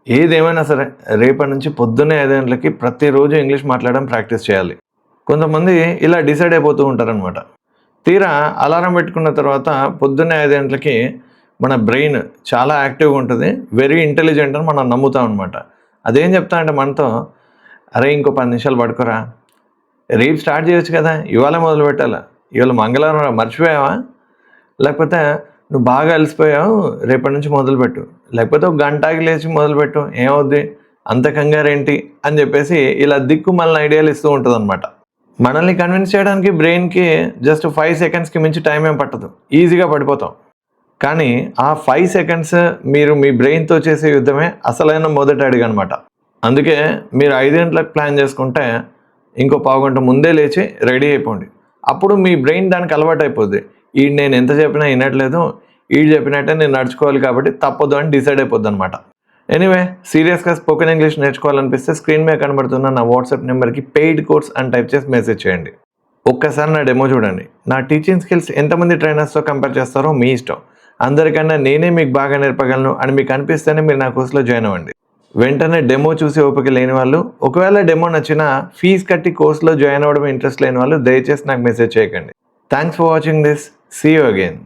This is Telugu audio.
ఏదేమైనా సరే రేపటి నుంచి పొద్దున్నే 5 గంటలకి ప్రతిరోజు ఇంగ్లీష్ మాట్లాడడం ప్రాక్టీస్ చేయాలి. కొంతమంది ఇలా డిసైడ్ అయిపోతూ ఉంటారనమాట. తీరా అలారం పెట్టుకున్న తర్వాత పొద్దున్నే 5 గంటలకి మన బ్రెయిన్ చాలా యాక్టివ్‌గా ఉంటది. వెరీ ఇంటెలిజెంట్ అని మనం నమ్ముతాం అనమాట. అదేం చెప్తాదంటే మనతో, "అరేయ్! ఇంకో 10 నిమిషాలు పడుకోరా. రేపు స్టార్ట్ చేయొచ్చు కదా! ఇవాళే మొదలుపెట్టాలా. ఇవాళ మంగళవారం రా మర్చిపోయావా? లేకపోతే నువ్వు బాగా అలసిపోయావు రేపటి నుంచి మొదలుపెట్టు. లేకపోతే ఒక గంట ఆగి లేచి మొదలుపెట్టు. ఏమవుద్ది? అంత కంగారేంటి?" అని చెప్పేసి ఇలా దిక్కుమాలిన ఐడియాలు ఇస్తూ ఉంటదనమాట. మనల్ని కన్విన్స్ చేయడానికి బ్రెయిన్‌కి జస్ట్ 5 సెకండ్స్‌కి మించి టైం ఏం పట్టదు. ఈజీగా పడిపోతాం. కానీ ఆ 5 సెకండ్స్ మీరు మీ బ్రెయిన్‌తో చేసే యుద్ధమే అసలైన మొదటి అడుగనమాట. అందుకే మీరు 5 గంటలకు ప్లాన్ చేసుకుంటే ఇంకో పావుగంట ముందే లేచి రెడీ అయిపోండి. అప్పుడు మీ బ్రెయిన్ దానికి అలవాటైపోద్ది. ఈడు నేను ఎంత చెప్పినా వినట్లేదు. ఈడు చెప్పినట్టే నేను నడుచుకోవాలి కాబట్టి తప్పదు అని డిసైడ్ అయిపోద్దనమాట. ఎనీవే సీరియస్‌గా స్పోకెన్ ఇంగ్లీష్ నేర్చుకోవాలనిపిస్తే స్క్రీన్ మీద కనబడుతున్న నా వాట్సాప్ నెంబర్‌కి పెయిడ్ కోర్స్ అని టైప్ చేసి మెసేజ్ చేయండి. ఒక్కసారి నా డెమో చూడండి. నా టీచింగ్ స్కిల్స్ ఎంతమంది ట్రైనర్స్‌తో కంపేర్ చేస్తారో మీ ఇష్టం. అందరికన్నా నేనే మీకు బాగా నేర్పగలను అని మీకు అనిపిస్తేనే మీరు నా కోర్సులో జాయిన్ అవ్వండి. వెంటనే డెమో చూసి ఓపిక లేని వాళ్ళు, ఒకవేళ డెమో నచ్చినా ఫీజు కట్టి కోర్సులో జాయిన్ అవ్వడం ఇంట్రెస్ట్ లేని వాళ్ళు దయచేసి నాకు మెసేజ్ చేయకండి. Thanks for watching this. See you again.